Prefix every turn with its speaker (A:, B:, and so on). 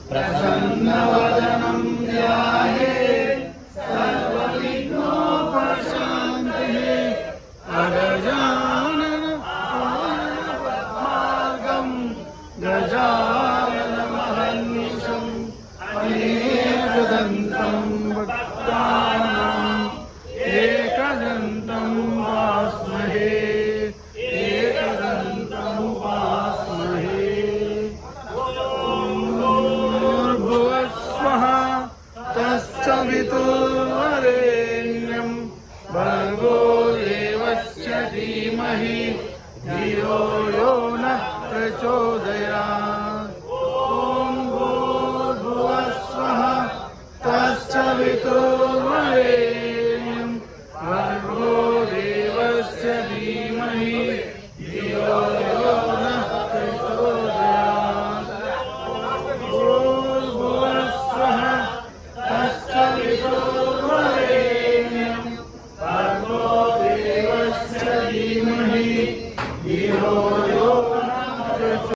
A: प्रसन्नवदनं ध्यायेत् सर्वविघ्नोपशान्तये अगजाननपद्मार्गं गजाननमहर्निशम् अनेकदन्तं भक्तानाम् एकदन्तं उपास्महे तत्सवितुर्वरेण्यं भर्गो देवस्य धीमहि धियो यो नः प्रचोदयात्। ॐ भूर्भुवः स्वः तत्सवितुर्वरेण्यं